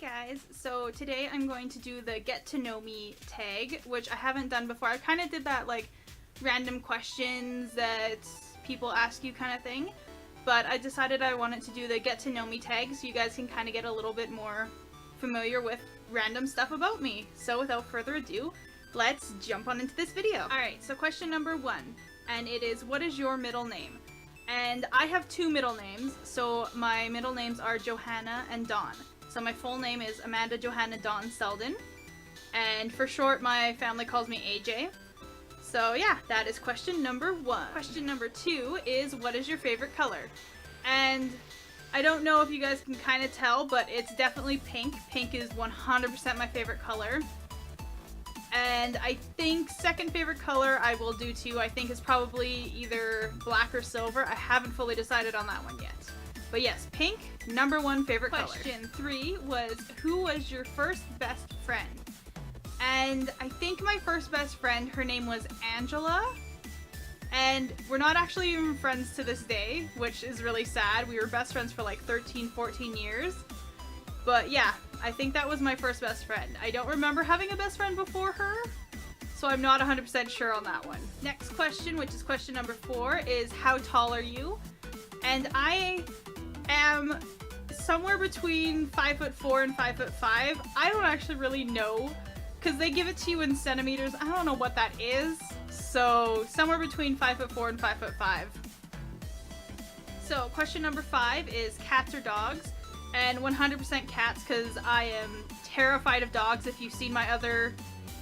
guys, so today I'm going to do the get to know me tag, which I haven't done before. I kind of did that like random questions that people ask you kind of thing, but I decided I wanted to do the get to know me tag so you guys can kind of get a little bit more familiar with random stuff about me. So without further ado, let's jump on into this video. Alright, so question number 1, and it is, what is your middle name? And I have 2 middle names, so my middle names are Johanna and Dawn. So my full name is Amanda Johanna Dawn Selden, and for short my family calls me AJ. So yeah, that is question number 1. Question number 2 is, what is your favorite color? And I don't know if you guys can kind of tell, but it's definitely pink. Pink is 100% my favorite color. And I think second favorite color I will do too. I think is probably either black or silver. I haven't fully decided on that one yet. But yes, pink, number 1 favorite color. Question 3 was, who was your first best friend? And I think my first best friend, her name was Angela. And we're not actually even friends to this day, which is really sad. We were best friends for like 13, 14 years. But yeah, I think that was my first best friend. I don't remember having a best friend before her, so I'm not 100% sure on that one. Next question, which is question number 4, is how tall are you? And I am somewhere between 5'4" and 5'5". I don't actually really know, because they give it to you in centimeters. I don't know what that is. So somewhere between 5'4" and 5'5". So question number 5 is cats or dogs? And 100% cats, because I am terrified of dogs. If you've seen my other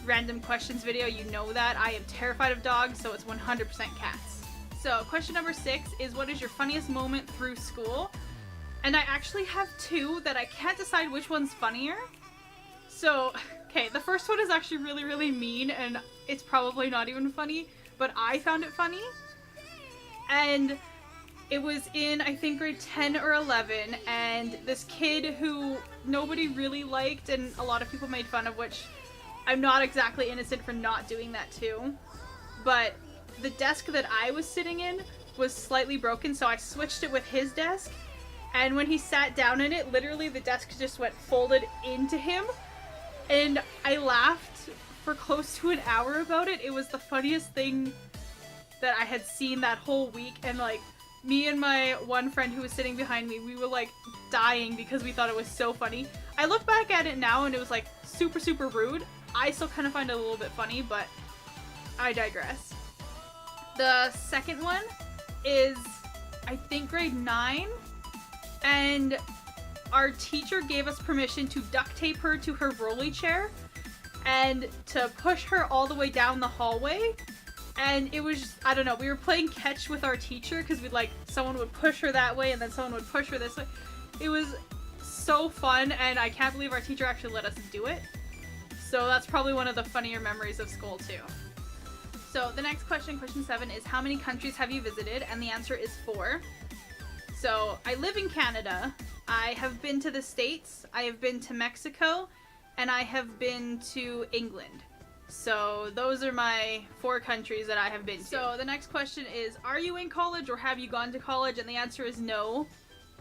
random questions video, you know that. I am terrified of dogs, so it's 100% cats. So question number 6 is, what is your funniest moment through school? And I actually have 2 that I can't decide which one's funnier. So, okay, the first one is actually really, really mean, and it's probably not even funny, but I found it funny. And it was in, I think, grade 10 or 11, and this kid who nobody really liked and a lot of people made fun of, which I'm not exactly innocent for not doing that too, but the desk that I was sitting in was slightly broken, so I switched it with his desk, and when he sat down in it, literally the desk just went folded into him, and I laughed for close to an hour about it. It was the funniest thing that I had seen that whole week, and like, me and my one friend who was sitting behind me, we were like dying because we thought it was so funny. I look back at it now and it was like super, super rude. I still kind of find it a little bit funny, but I digress. The second one is, I think, grade 9, and our teacher gave us permission to duct tape her to her rolly chair and to push her all the way down the hallway. And it was just, I don't know, we were playing catch with our teacher because we'd like, someone would push her that way and then someone would push her this way. It was so fun, and I can't believe our teacher actually let us do it. So that's probably one of the funnier memories of school too. So the next question, question 7, is how many countries have you visited? And the answer is 4. So I live in Canada. I have been to the States, I have been to Mexico, and I have been to England. So those are my 4 countries that I have been to. So the next question is, are you in college or have you gone to college? And the answer is no.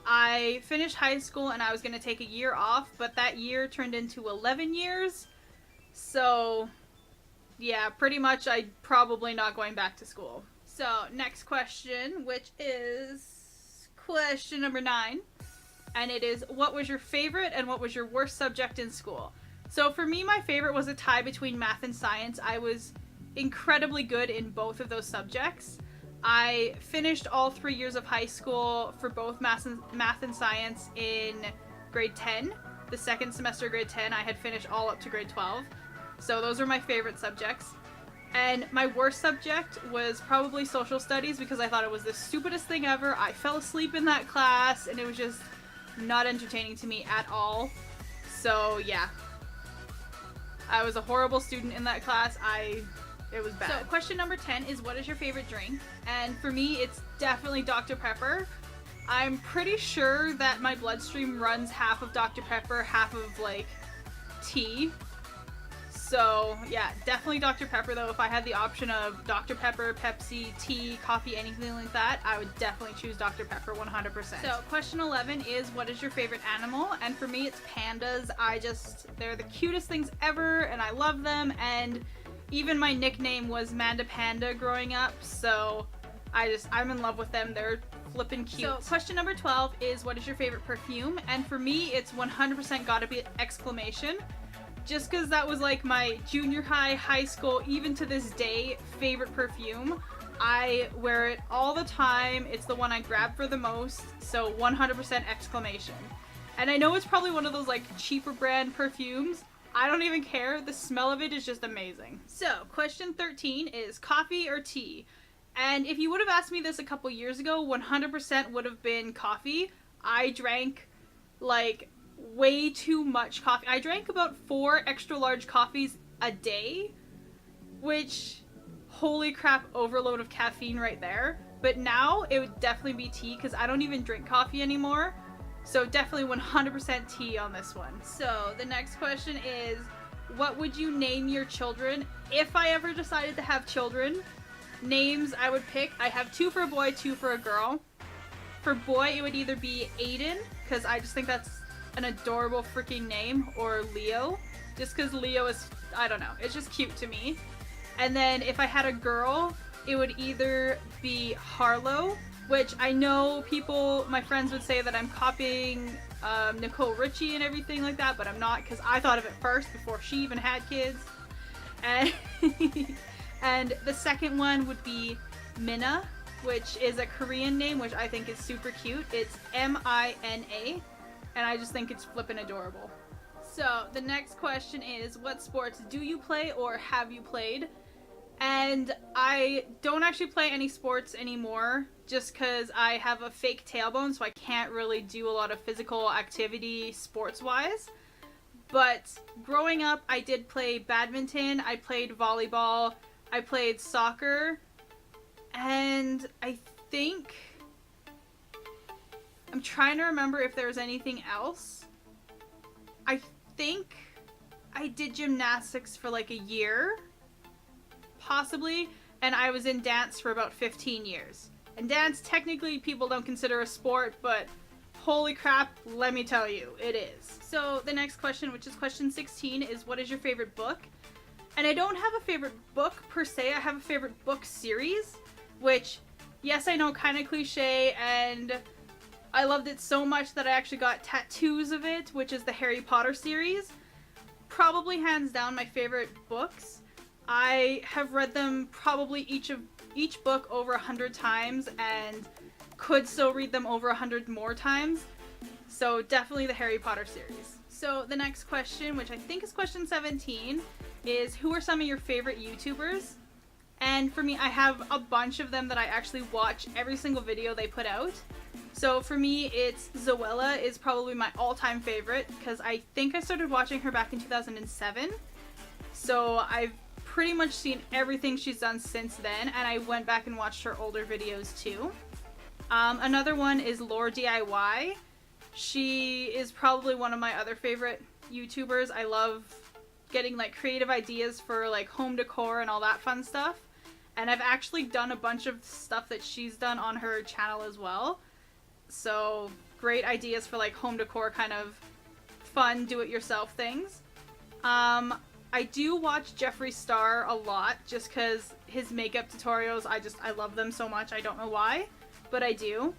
I finished high school and I was going to take a year off, but that year turned into 11 years. So yeah, pretty much I'm probably not going back to school. So next question, which is question number 9. And it is, what was your favorite and what was your worst subject in school? So for me, my favorite was a tie between math and science. I was incredibly good in both of those subjects. I finished all 3 years of high school for both math and science in grade 10. The second semester of grade 10, I had finished all up to grade 12. So those were my favorite subjects. And my worst subject was probably social studies because I thought it was the stupidest thing ever. I fell asleep in that class and it was just not entertaining to me at all. So yeah. I was a horrible student in that class. It was bad. So question number 10 is, what is your favorite drink? And for me, it's definitely Dr. Pepper. I'm pretty sure that my bloodstream runs half of Dr. Pepper, half of like tea. So yeah, definitely Dr. Pepper though. If I had the option of Dr. Pepper, Pepsi, tea, coffee, anything like that, I would definitely choose Dr. Pepper 100%. So question 11 is, what is your favorite animal? And for me, it's pandas. They're the cutest things ever, and I love them, and even my nickname was Manda Panda growing up, so I'm in love with them. They're flippin' cute. So question number 12 is, what is your favorite perfume? And for me, it's 100% gotta be Exclamation. Just because that was like my junior high, high school, even to this day, favorite perfume. I wear it all the time. It's the one I grab for the most, so 100% Exclamation. And I know it's probably one of those like cheaper brand perfumes. I don't even care. The smell of it is just amazing. So question 13 is coffee or tea? And if you would have asked me this a couple years ago, 100% would have been coffee. I drank like way too much coffee. I drank about 4 extra large coffees a day, which, holy crap, overload of caffeine right there. But now it would definitely be tea because I don't even drink coffee anymore. So definitely 100% tea on this one. So the next question is, what would you name your children? If I ever decided to have children, names I would pick, I have 2 for a boy, 2 for a girl. For boy, it would either be Aiden, because I just think that's an adorable freaking name, or Leo, just because Leo is, I don't know, it's just cute to me. And then if I had a girl, it would either be Harlow, which I know my friends would say that I'm copying Nicole Richie and everything like that, but I'm not, because I thought of it first before she even had kids. And, and the second one would be Minna, which is a Korean name, which I think is super cute. It's M-I-N-A, and I just think it's flippin' adorable. So the next question is, what sports do you play or have you played? And I don't actually play any sports anymore, just because I have a fake tailbone, so I can't really do a lot of physical activity sports-wise. But growing up, I did play badminton, I played volleyball, I played soccer, and I'm trying to remember if there was anything else. I think I did gymnastics for like a year, possibly, and I was in dance for about 15 years. And dance, technically, people don't consider a sport, but holy crap, let me tell you, it is. So the next question, which is question 16, is what is your favorite book? And I don't have a favorite book per se, I have a favorite book series, which, yes, I know, kind of cliche, and I loved it so much that I actually got tattoos of it, which is the Harry Potter series. Probably hands down my favorite books. I have read them probably each book over 100 times and could still read them over 100 more times. So definitely the Harry Potter series. So the next question, which I think is question 17, is who are some of your favorite YouTubers? And for me, I have a bunch of them that I actually watch every single video they put out. So for me, it's Zoella is probably my all-time favorite because I think I started watching her back in 2007. So I've pretty much seen everything she's done since then, and I went back and watched her older videos too. Another one is Lore DIY. She is probably one of my other favorite YouTubers. I love getting like creative ideas for like home decor and all that fun stuff. And I've actually done a bunch of stuff that she's done on her channel as well. So great ideas for like home decor, kind of fun do-it-yourself things. I do watch Jeffree Star a lot just because his makeup tutorials, I love them so much. I don't know why, but I do.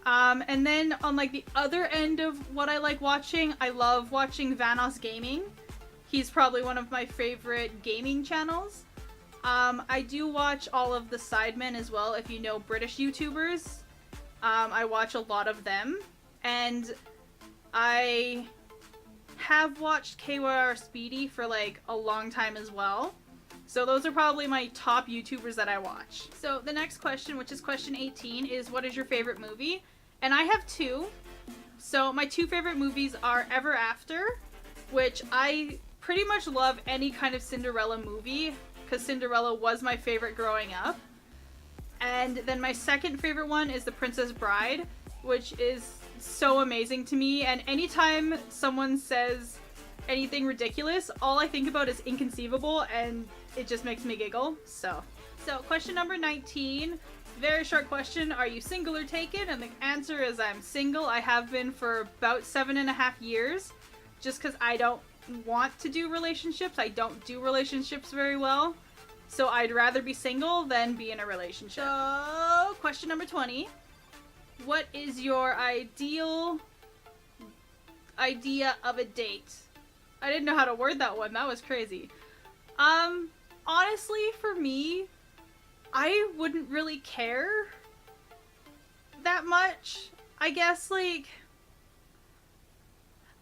And then on like the other end of what I like watching, I love watching Vanoss Gaming. He's probably one of my favorite gaming channels. I do watch all of the Sidemen as well, if you know British YouTubers. I watch a lot of them. And I have watched KYR Speedy for like a long time as well. So those are probably my top YouTubers that I watch. So the next question, which is question 18, is what is your favorite movie? And I have 2. So my 2 favorite movies are Ever After, which I pretty much love any kind of Cinderella movie because Cinderella was my favorite growing up. And then my second favorite one is The Princess Bride, which is so amazing to me. And anytime someone says anything ridiculous, all I think about is inconceivable, and it just makes me giggle. So question number 19, very short question. Are you single or taken? And the answer is I'm single. I have been for about 7.5 years, just because I don't want to do relationships. I don't do relationships very well. So I'd rather be single than be in a relationship. So, question number 20. What is your ideal idea of a date? I didn't know how to word that one. That was crazy. Honestly, for me, I wouldn't really care that much. I guess, like,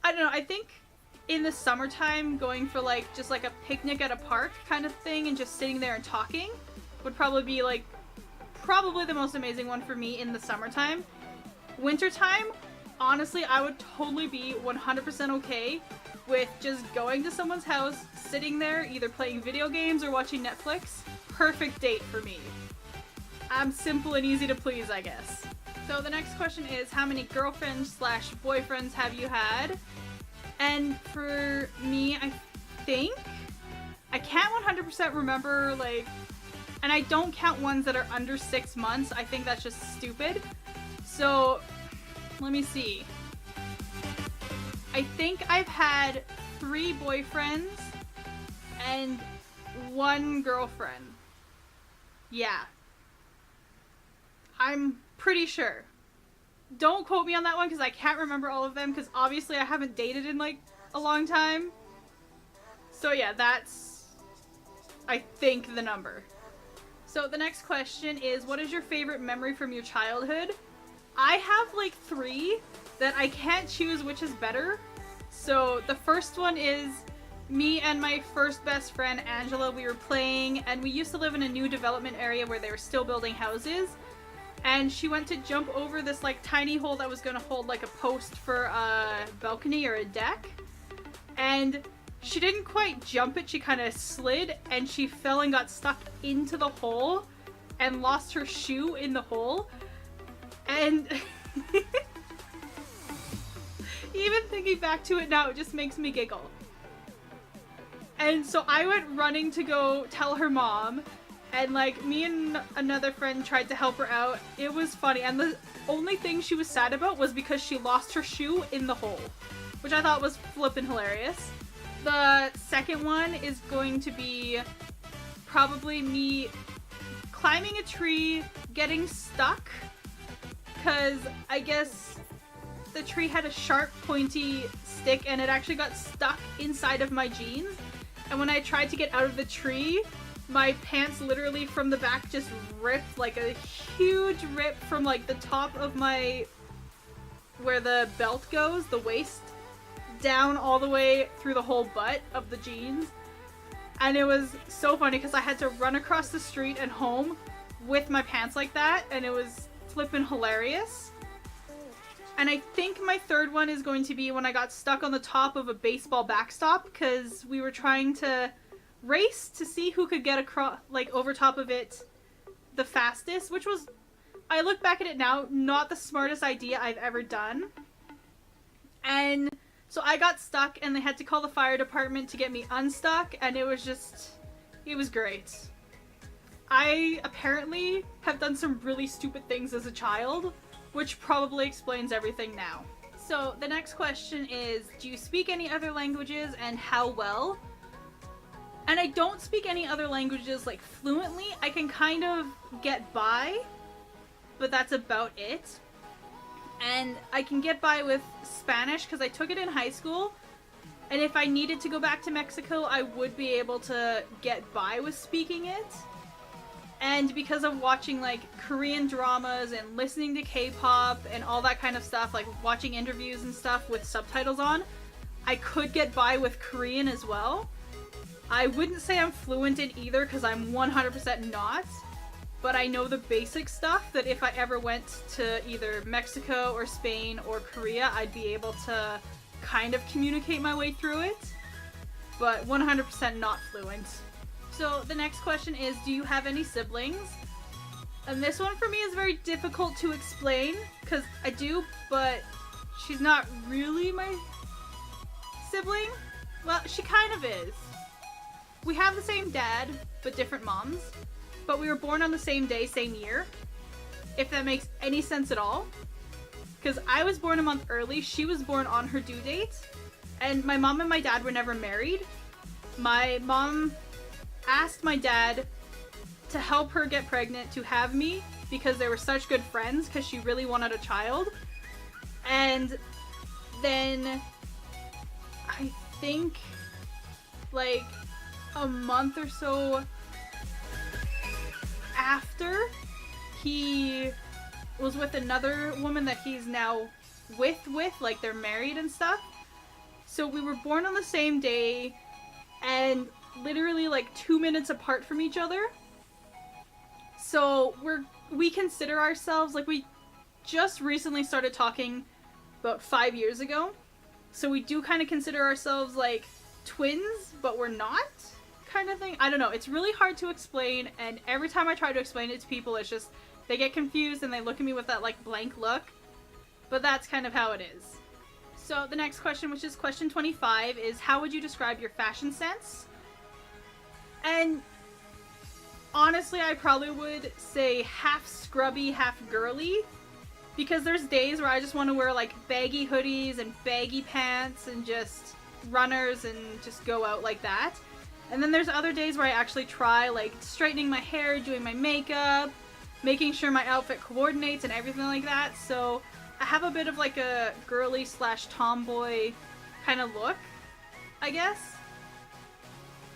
I don't know, I think in the summertime, going for, like, just, like, a picnic at a park kind of thing and just sitting there and talking would probably be, like, probably the most amazing one for me in the summertime. Wintertime, honestly, I would totally be 100% okay with just going to someone's house, sitting there, either playing video games or watching Netflix. Perfect date for me. I'm simple and easy to please, I guess. So the next question is, how many girlfriends / boyfriends have you had? And for me, I think, I can't 100% remember, like, and I don't count ones that are under 6 months. I think that's just stupid. So, let me see. I think I've had 3 boyfriends and 1 girlfriend. Yeah. I'm pretty sure. Don't quote me on that one because I can't remember all of them because obviously I haven't dated in like a long time. So yeah, that's, I think, the number. So the next question is, what is your favorite memory from your childhood? I have like 3 that I can't choose which is better. So the first one is me and my first best friend Angela. We were playing and we used to live in a new development area where they were still building houses. And she went to jump over this like tiny hole that was going to hold like a post for a balcony or a deck. And she didn't quite jump it, she kind of slid and she fell and got stuck into the hole and lost her shoe in the hole. And even thinking back to it now, it just makes me giggle. And so I went running to go tell her mom. And, like, me and another friend tried to help her out. It was funny. And the only thing she was sad about was because she lost her shoe in the hole, which I thought was flippin' hilarious. The second one is going to be probably me climbing a tree, getting stuck, because I guess the tree had a sharp, pointy stick, and it actually got stuck inside of my jeans. And when I tried to get out of the tree, my pants literally from the back just ripped, like a huge rip from like the top of my, where the belt goes, the waist, down all the way through the whole butt of the jeans. And it was so funny because I had to run across the street and home with my pants like that, and it was flippin' hilarious. And I think my third one is going to be when I got stuck on the top of a baseball backstop because we were trying to race to see who could get across, like, over top of it the fastest, which was, I look back at it now, not the smartest idea I've ever done. And so I got stuck and they had to call the fire department to get me unstuck, and it was just, it was great. I apparently have done some really stupid things as a child, which probably explains everything now. So the next question is, do you speak any other languages and how well? And I don't speak any other languages like fluently. I can kind of get by, but that's about it. And I can get by with Spanish because I took it in high school. And if I needed to go back to Mexico, I would be able to get by with speaking it. And because of watching like Korean dramas and listening to K-pop and all that kind of stuff, like watching interviews and stuff with subtitles on, I could get by with Korean as well. I wouldn't say I'm fluent in either because I'm 100% not, but I know the basic stuff that if I ever went to either Mexico or Spain or Korea, I'd be able to kind of communicate my way through it, but 100% not fluent. So the next question is, do you have any siblings? And this one for me is very difficult to explain because I do, but she's not really my sibling. Well, she kind of is. We have the same dad, but different moms. But we were born on the same day, same year. If that makes any sense at all. Because I was born a month early, she was born on her due date. And my mom and my dad were never married. My mom asked my dad to help her get pregnant to have me because they were such good friends because she really wanted a child. And then I think like a month or so after, he was with another woman that he's now with, like they're married and stuff. So we were born on the same day and literally like 2 minutes apart from each other. So we consider ourselves, like, we just recently started talking about 5 years ago. So we do kind of consider ourselves like twins, but we're not, kind of thing. I don't know. It's really hard to explain, and every time I try to explain it to people, it's just they get confused and they look at me with that like blank look. But that's kind of how it is. So the next question, which is question 25, is how would you describe your fashion sense? And honestly, I probably would say half scrubby, half girly. Because there's days where I just want to wear like baggy hoodies and baggy pants and just runners and just go out like that. And then there's other days where I actually try like straightening my hair, doing my makeup, making sure my outfit coordinates and everything like that. So I have a bit of like a girly / tomboy kind of look, I guess.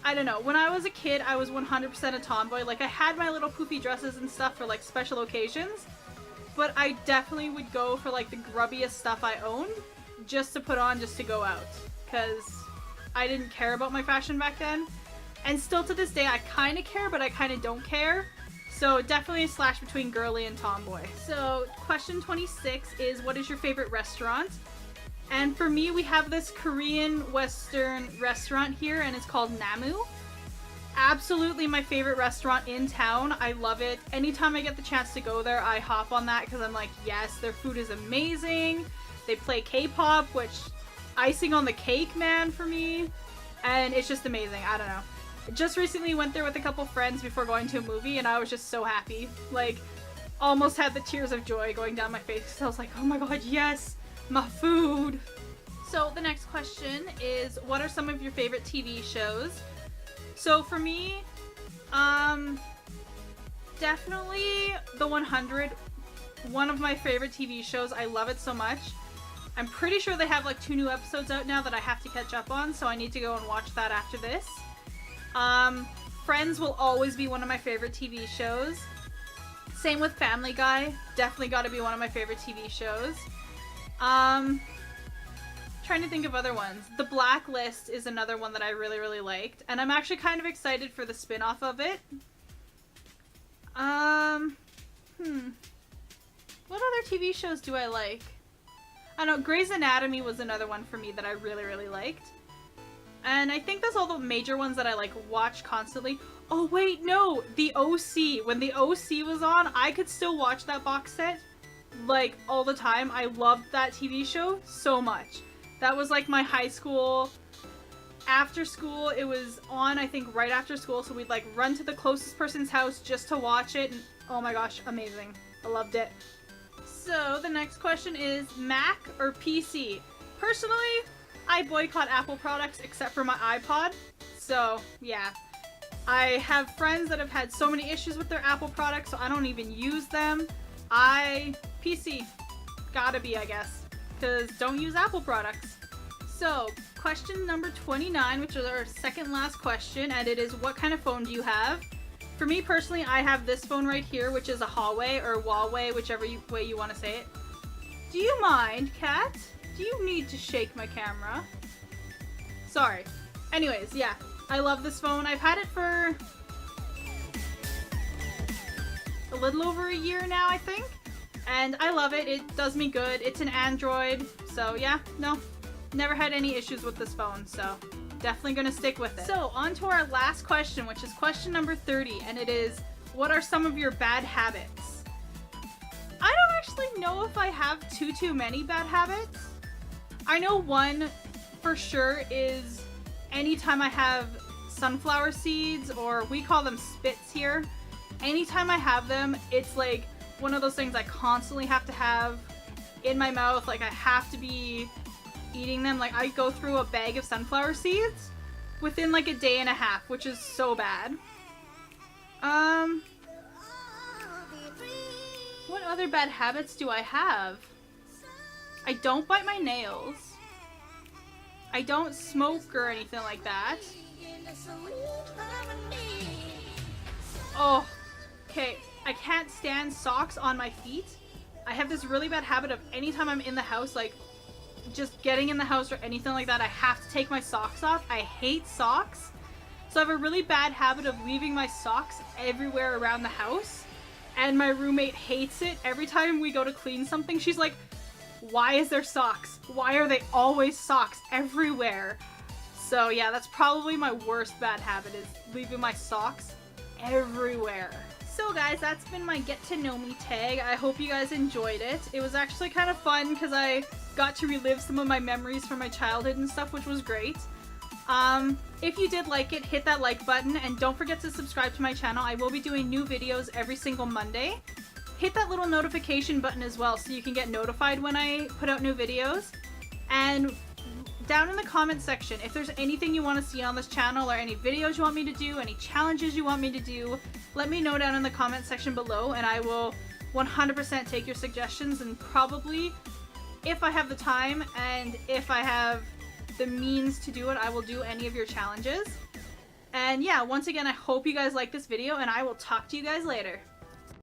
I don't know. When I was a kid, I was 100% a tomboy. Like, I had my little poofy dresses and stuff for like special occasions. But I definitely would go for like the grubbiest stuff I owned just to put on, just to go out. Because I didn't care about my fashion back then. And still to this day, I kind of care, but I kind of don't care. So definitely a slash between girly and tomboy. So question 26 is, what is your favorite restaurant? And for me, we have this Korean Western restaurant here, and it's called Namu. Absolutely my favorite restaurant in town. I love it. Anytime I get the chance to go there, I hop on that because I'm like, yes, their food is amazing. They play K-pop, which icing on the cake, man, for me. And it's just amazing. I don't know. Just recently went there with a couple friends before going to a movie, and I was just so happy. Like, almost had the tears of joy going down my face because I was like, oh my god, yes, my food. So the next question is, what are some of your favorite TV shows? So for me, definitely The 100, one of my favorite TV shows. I love it so much. I'm pretty sure they have like 2 new episodes out now that I have to catch up on, so I need to go and watch that after this. Friends will always be one of my favorite TV shows. Same with Family Guy. Definitely gotta be one of my favorite TV shows. Trying to think of other ones. The Blacklist is another one that I really, really liked. And I'm actually kind of excited for the spin-off of it. What other TV shows do I like? I don't know, Grey's Anatomy was another one for me that I really, really liked. And I think that's all the major ones that I like watch constantly. Oh wait, no! The OC. When the OC was on, I could still watch that box set like all the time. I loved that TV show so much. That was like my high school. After school, it was on, I think, right after school, so we'd like run to the closest person's house just to watch it, and oh my gosh, amazing. I loved it. So the next question is, Mac or PC? Personally, I boycott Apple products except for my iPod, so yeah. I have friends that have had so many issues with their Apple products, so I don't even use them. PC. Gotta be, I guess. Because don't use Apple products. So, question number 29, which is our second last question, and it is, what kind of phone do you have? For me personally, I have this phone right here, which is a Huawei or Huawei, whichever way you want to say it. Do you mind, Kat? Do you need to shake my camera? Sorry. Anyways, yeah, I love this phone. I've had it for a little over a year now, I think. And I love it. It does me good. It's an Android. So yeah, no, never had any issues with this phone. So definitely gonna stick with it. So on to our last question, which is question number 30. And it is, what are some of your bad habits? I don't actually know if I have too many bad habits. I know one for sure is anytime I have sunflower seeds, or we call them spits here, anytime I have them, it's like one of those things I constantly have to have in my mouth. Like I have to be eating them. Like I go through a bag of sunflower seeds within like a day and a half, which is so bad. What other bad habits do I have? I don't bite my nails. I don't smoke or anything like that. Oh, okay. I can't stand socks on my feet. I have this really bad habit of anytime I'm in the house, like just getting in the house or anything like that, I have to take my socks off. I hate socks. So I have a really bad habit of leaving my socks everywhere around the house. And my roommate hates it. Every time we go to clean something, she's like, why is there socks? Why are they always socks everywhere? So yeah, that's probably my worst bad habit, is leaving my socks everywhere. So guys, that's been my get to know me tag. I hope you guys enjoyed it. It was actually kind of fun because I got to relive some of my memories from my childhood and stuff, which was great. If you did like it, hit that like button, and don't forget to subscribe to my channel. I will be doing new videos every single Monday. Hit that little notification button as well so you can get notified when I put out new videos. And down in the comment section, if there's anything you want to see on this channel, or any videos you want me to do, any challenges you want me to do, let me know down in the comment section below, and I will 100% take your suggestions, and probably, if I have the time and if I have the means to do it, I will do any of your challenges. And yeah, once again, I hope you guys like this video, and I will talk to you guys later.